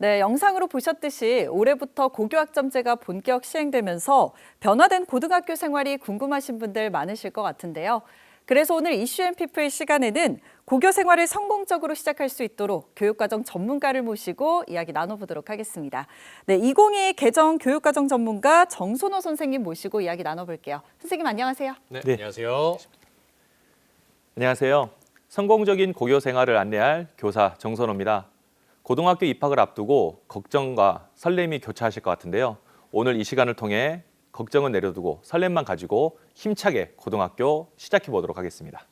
네, 영상으로 보셨듯이 올해부터 고교학점제가 본격 시행되면서 변화된 고등학교 생활이 궁금하신 분들 많으실 것 같은데요. 그래서 오늘 이슈앤피플 시간에는 고교 생활을 성공적으로 시작할 수 있도록 교육과정 전문가를 모시고 이야기 나눠보도록 하겠습니다. 네, 2022 개정 교육과정 전문가 정선호 선생님 모시고 이야기 나눠볼게요. 선생님 안녕하세요. 네. 안녕하세요. 안녕하세요. 성공적인 고교 생활을 안내할 교사 정선호입니다. 고등학교 입학을 앞두고 걱정과 설렘이 교차하실 것 같은데요. 오늘 이 시간을 통해 걱정은 내려두고 설렘만 가지고 힘차게 고등학교 시작해 보도록 하겠습니다.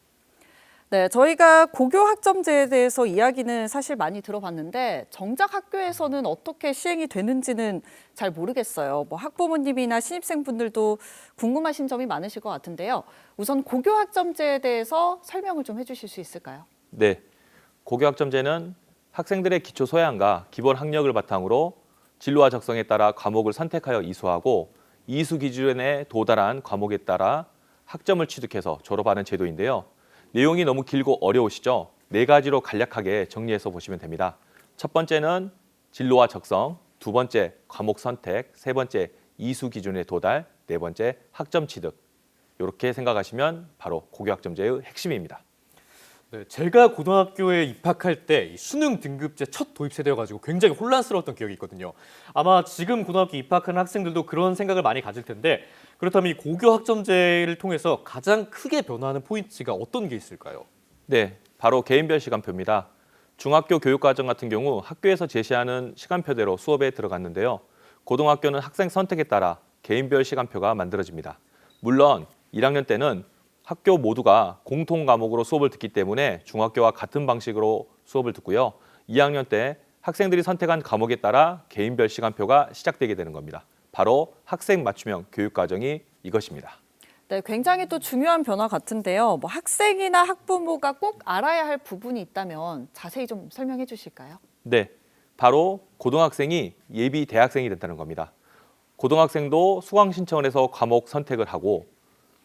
네, 저희가 고교 학점제에 대해서 이야기는 사실 많이 들어봤는데 정작 학교에서는 어떻게 시행이 되는지는 잘 모르겠어요. 학부모님이나 신입생분들도 궁금하신 점이 많으실 것 같은데요. 우선 고교 학점제에 대해서 설명을 좀 해주실 수 있을까요? 네, 고교 학점제는 학생들의 기초 소양과 기본 학력을 바탕으로 진로와 적성에 따라 과목을 선택하여 이수하고 이수 기준에 도달한 과목에 따라 학점을 취득해서 졸업하는 제도인데요. 내용이 너무 길고 어려우시죠? 4가지로 간략하게 정리해서 보시면 됩니다. 첫 번째는 진로와 적성, 두 번째 과목 선택, 세 번째 이수 기준에 도달, 네 번째 학점 취득. 이렇게 생각하시면 바로 고교 학점제의 핵심입니다. 네, 제가 고등학교에 입학할 때 수능 등급제 첫 도입 세대여가지고 굉장히 혼란스러웠던 기억이 있거든요. 아마 지금 고등학교 입학하는 학생들도 그런 생각을 많이 가질 텐데 그렇다면 이 고교 학점제를 통해서 가장 크게 변화하는 포인트가 어떤 게 있을까요? 네, 바로 개인별 시간표입니다. 중학교 교육과정 같은 경우 학교에서 제시하는 시간표대로 수업에 들어갔는데요. 고등학교는 학생 선택에 따라 개인별 시간표가 만들어집니다. 물론 1학년 때는 학교 모두가 공통 과목으로 수업을 듣기 때문에 중학교와 같은 방식으로 수업을 듣고요. 2학년 때 학생들이 선택한 과목에 따라 개인별 시간표가 시작되게 되는 겁니다. 바로 학생 맞춤형 교육과정이 이것입니다. 네, 굉장히 또 중요한 변화 같은데요. 학생이나 학부모가 꼭 알아야 할 부분이 있다면 자세히 좀 설명해 주실까요? 네, 바로 고등학생이 예비 대학생이 된다는 겁니다. 고등학생도 수강 신청을 해서 과목 선택을 하고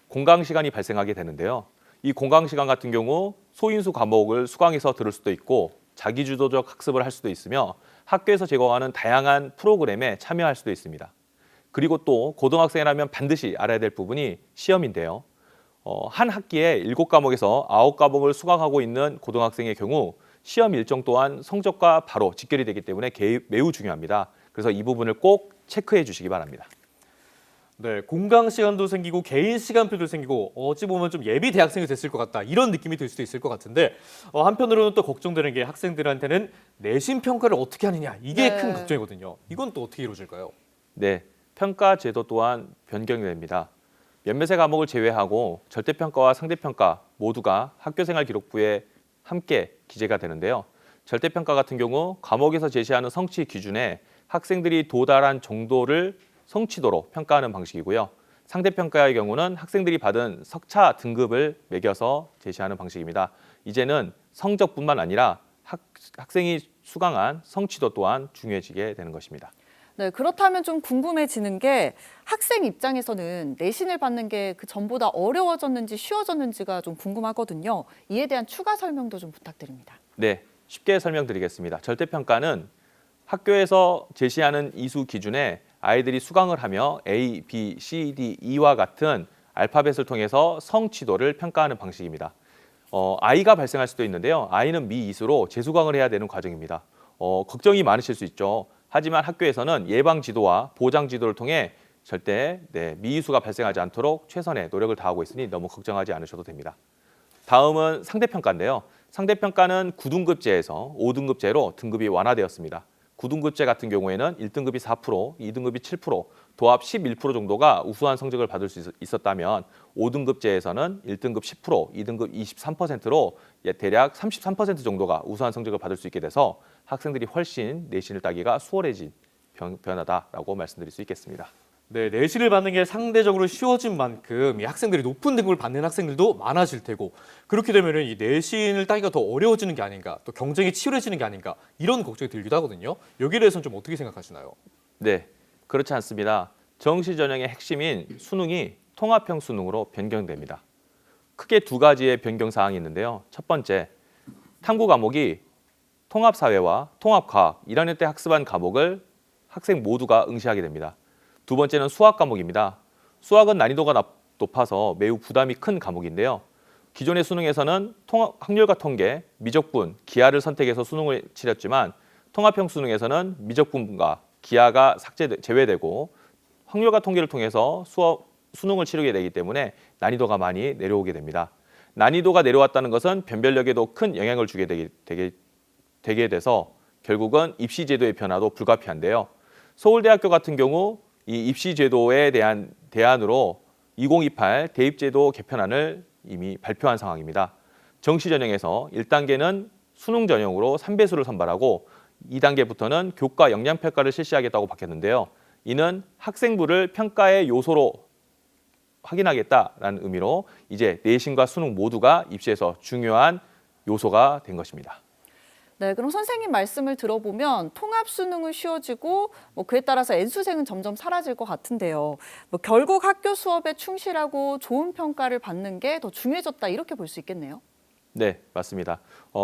공강 시간이 발생하게 되는데요. 이 공강 시간 같은 경우 소인수 과목을 수강해서 들을 수도 있고 자기주도적 학습을 할 수도 있으며 학교에서 제공하는 다양한 프로그램에 참여할 수도 있습니다. 그리고 또 고등학생이라면 반드시 알아야 될 부분이 시험인데요. 한 학기에 7과목에서 9과목을 수강하고 있는 고등학생의 경우 시험 일정 또한 성적과 바로 직결이 되기 때문에 매우 중요합니다. 그래서 이 부분을 꼭 체크해 주시기 바랍니다. 네, 공강 시간도 생기고 개인 시간표도 생기고 어찌 보면 좀 예비 대학생이 됐을 것 같다 이런 느낌이 들 수도 있을 것 같은데 한편으로는 또 걱정되는 게 학생들한테는 내신 평가를 어떻게 하느냐 이게 네. 큰 걱정이거든요. 이건 또 어떻게 이루어질까요? 네, 평가 제도 또한 변경이 됩니다. 몇몇의 과목을 제외하고 절대평가와 상대평가 모두가 학교생활 기록부에 함께 기재가 되는데요. 절대평가 같은 경우 과목에서 제시하는 성취 기준에 학생들이 도달한 정도를 성취도로 평가하는 방식이고요. 상대평가의 경우는 학생들이 받은 석차 등급을 매겨서 제시하는 방식입니다. 이제는 성적뿐만 아니라 학생이 수강한 성취도 또한 중요해지게 되는 것입니다. 네, 그렇다면 좀 궁금해지는 게 학생 입장에서는 내신을 받는 게 그 전보다 어려워졌는지 쉬워졌는지가 좀 궁금하거든요. 이에 대한 추가 설명도 좀 부탁드립니다. 네, 쉽게 설명드리겠습니다. 절대평가는 학교에서 제시하는 이수 기준에 아이들이 수강을 하며 A, B, C, D, E와 같은 알파벳을 통해서 성취도를 평가하는 방식입니다. I가 발생할 수도 있는데요. I는 미이수로 재수강을 해야 되는 과정입니다. 걱정이 많으실 수 있죠. 하지만 학교에서는 예방 지도와 보장 지도를 통해 절대 미이수가 발생하지 않도록 최선의 노력을 다하고 있으니 너무 걱정하지 않으셔도 됩니다. 다음은 상대평가인데요. 상대평가는 9등급제에서 5등급제로 등급이 완화되었습니다. 9등급제 같은 경우에는 1등급이 4%, 2등급이 7%, 도합 11% 정도가 우수한 성적을 받을 수 있었다면 5등급제에서는 1등급 10%, 2등급 23%로 대략 33% 정도가 우수한 성적을 받을 수 있게 돼서 학생들이 훨씬 내신을 따기가 수월해진 변화다라고 말씀드릴 수 있겠습니다. 네, 내신을 받는 게 상대적으로 쉬워진 만큼 이 학생들이 높은 등급을 받는 학생들도 많아질 테고 그렇게 되면 이 내신을 따기가 더 어려워지는 게 아닌가 또 경쟁이 치열해지는 게 아닌가 이런 걱정이 들기도 하거든요. 여기에 대해서는 좀 어떻게 생각하시나요? 네, 그렇지 않습니다. 정시 전형의 핵심인 수능이 통합형 수능으로 변경됩니다. 크게 2가지의 변경 사항이 있는데요. 첫 번째, 탐구 과목이 통합사회와 통합과학 1학년 때 학습한 과목을 학생 모두가 응시하게 됩니다. 두 번째는 수학 과목입니다. 수학은 난이도가 높아서 매우 부담이 큰 과목인데요. 기존의 수능에서는 확률과 통계, 미적분, 기하를 선택해서 수능을 치렀지만 통합형 수능에서는 미적분과 기하가 제외되고 확률과 통계를 통해서 수능을 치르게 되기 때문에 난이도가 많이 내려오게 됩니다. 난이도가 내려왔다는 것은 변별력에도 큰 영향을 주게 되게 돼서 결국은 입시 제도의 변화도 불가피한데요. 서울대학교 같은 경우 이 입시 제도에 대한 대안으로 2028 대입제도 개편안을 이미 발표한 상황입니다. 정시 전형에서 1단계는 수능 전형으로 3배수를 선발하고 2단계부터는 교과 역량 평가를 실시하겠다고 밝혔는데요. 이는 학생부를 평가의 요소로 확인하겠다라는 의미로 이제 내신과 수능 모두가 입시에서 중요한 요소가 된 것입니다. 네, 그럼 선생님 말씀을 들어보면 통합 수능은 쉬워지고 그에 따라서 N수생은 점점 사라질 것 같은데요. 결국 학교 수업에 충실하고 좋은 평가를 받는 게 더 중요해졌다 이렇게 볼 수 있겠네요. 네, 맞습니다.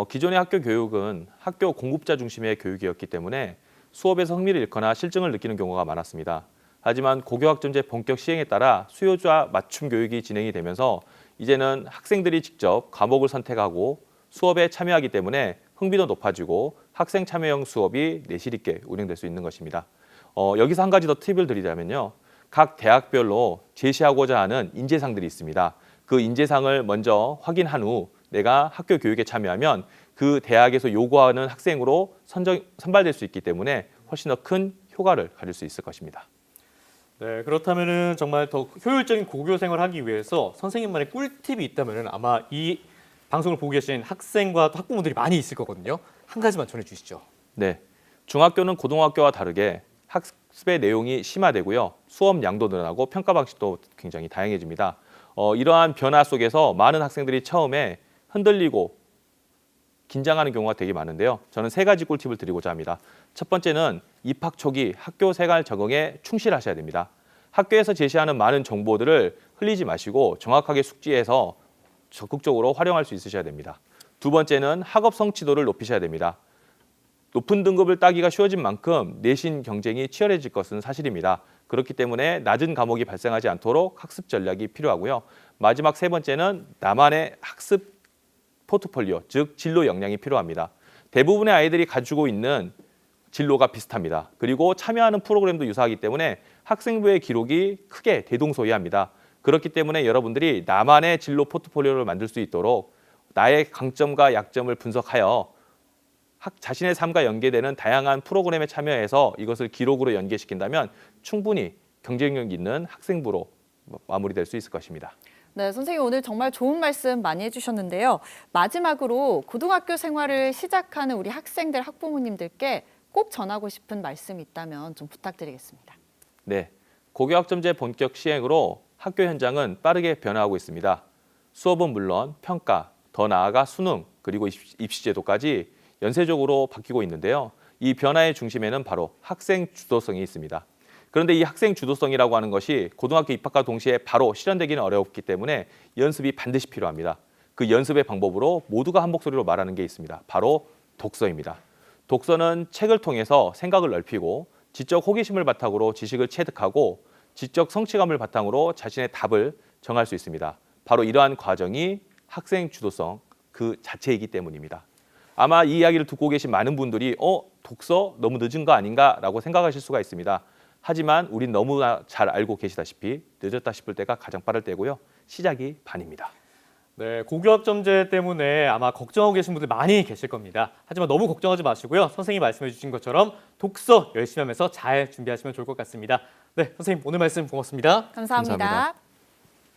기존의 학교 교육은 학교 공급자 중심의 교육이었기 때문에 수업에서 흥미를 잃거나 실증을 느끼는 경우가 많았습니다. 하지만 고교학점제 본격 시행에 따라 수요자 맞춤 교육이 진행이 되면서 이제는 학생들이 직접 과목을 선택하고 수업에 참여하기 때문에 흥미도 높아지고 학생 참여형 수업이 내실 있게 운영될 수 있는 것입니다. 여기서 한 가지 더 팁을 드리자면요. 각 대학별로 제시하고자 하는 인재상들이 있습니다. 그 인재상을 먼저 확인한 후 내가 학교 교육에 참여하면 그 대학에서 요구하는 학생으로 선발될 수 있기 때문에 훨씬 더 큰 효과를 가질 수 있을 것입니다. 네, 그렇다면은 정말 더 효율적인 고교 생활을 하기 위해서 선생님만의 꿀팁이 있다면은 아마 이 방송을 보고 계신 학생과 또 학부모들이 많이 있을 거거든요. 한 가지만 전해주시죠. 네, 중학교는 고등학교와 다르게 학습의 내용이 심화되고요. 수업 양도 늘어나고 평가 방식도 굉장히 다양해집니다. 이러한 변화 속에서 많은 학생들이 처음에 흔들리고 긴장하는 경우가 되게 많은데요. 저는 세 가지 꿀팁을 드리고자 합니다. 첫 번째는 입학 초기 학교 생활 적응에 충실하셔야 됩니다. 학교에서 제시하는 많은 정보들을 흘리지 마시고 정확하게 숙지해서 적극적으로 활용할 수 있으셔야 됩니다. 두 번째는 학업 성취도를 높이셔야 됩니다. 높은 등급을 따기가 쉬워진 만큼 내신 경쟁이 치열해질 것은 사실입니다. 그렇기 때문에 낮은 과목이 발생하지 않도록 학습 전략이 필요하고요. 마지막 세 번째는 나만의 학습 포트폴리오, 즉 진로 역량이 필요합니다. 대부분의 아이들이 가지고 있는 진로가 비슷합니다. 그리고 참여하는 프로그램도 유사하기 때문에 학생부의 기록이 크게 대동소이합니다. 그렇기 때문에 여러분들이 나만의 진로 포트폴리오를 만들 수 있도록 나의 강점과 약점을 분석하여 자신의 삶과 연계되는 다양한 프로그램에 참여해서 이것을 기록으로 연계시킨다면 충분히 경쟁력 있는 학생부로 마무리될 수 있을 것입니다. 네, 선생님 오늘 정말 좋은 말씀 많이 해주셨는데요. 마지막으로 고등학교 생활을 시작하는 우리 학생들, 학부모님들께 꼭 전하고 싶은 말씀이 있다면 좀 부탁드리겠습니다. 네, 고교학점제 본격 시행으로 학교 현장은 빠르게 변화하고 있습니다. 수업은 물론 평가, 더 나아가 수능, 그리고 입시제도까지 연쇄적으로 바뀌고 있는데요. 이 변화의 중심에는 바로 학생 주도성이 있습니다. 그런데 이 학생 주도성이라고 하는 것이 고등학교 입학과 동시에 바로 실현되기는 어렵기 때문에 연습이 반드시 필요합니다. 그 연습의 방법으로 모두가 한 목소리로 말하는 게 있습니다. 바로 독서입니다. 독서는 책을 통해서 생각을 넓히고 지적 호기심을 바탕으로 지식을 체득하고 지적 성취감을 바탕으로 자신의 답을 정할 수 있습니다. 바로 이러한 과정이 학생 주도성 그 자체이기 때문입니다. 아마 이 이야기를 듣고 계신 많은 분들이 독서 너무 늦은 거 아닌가라고 생각하실 수가 있습니다. 하지만 우린 너무나 잘 알고 계시다시피 늦었다 싶을 때가 가장 빠를 때고요. 시작이 반입니다. 네, 고교학점제 때문에 아마 걱정하고 계신 분들 많이 계실 겁니다. 하지만 너무 걱정하지 마시고요. 선생님이 말씀해 주신 것처럼 독서 열심히 하면서 잘 준비하시면 좋을 것 같습니다. 네, 선생님 오늘 말씀 고맙습니다. 감사합니다. 감사합니다.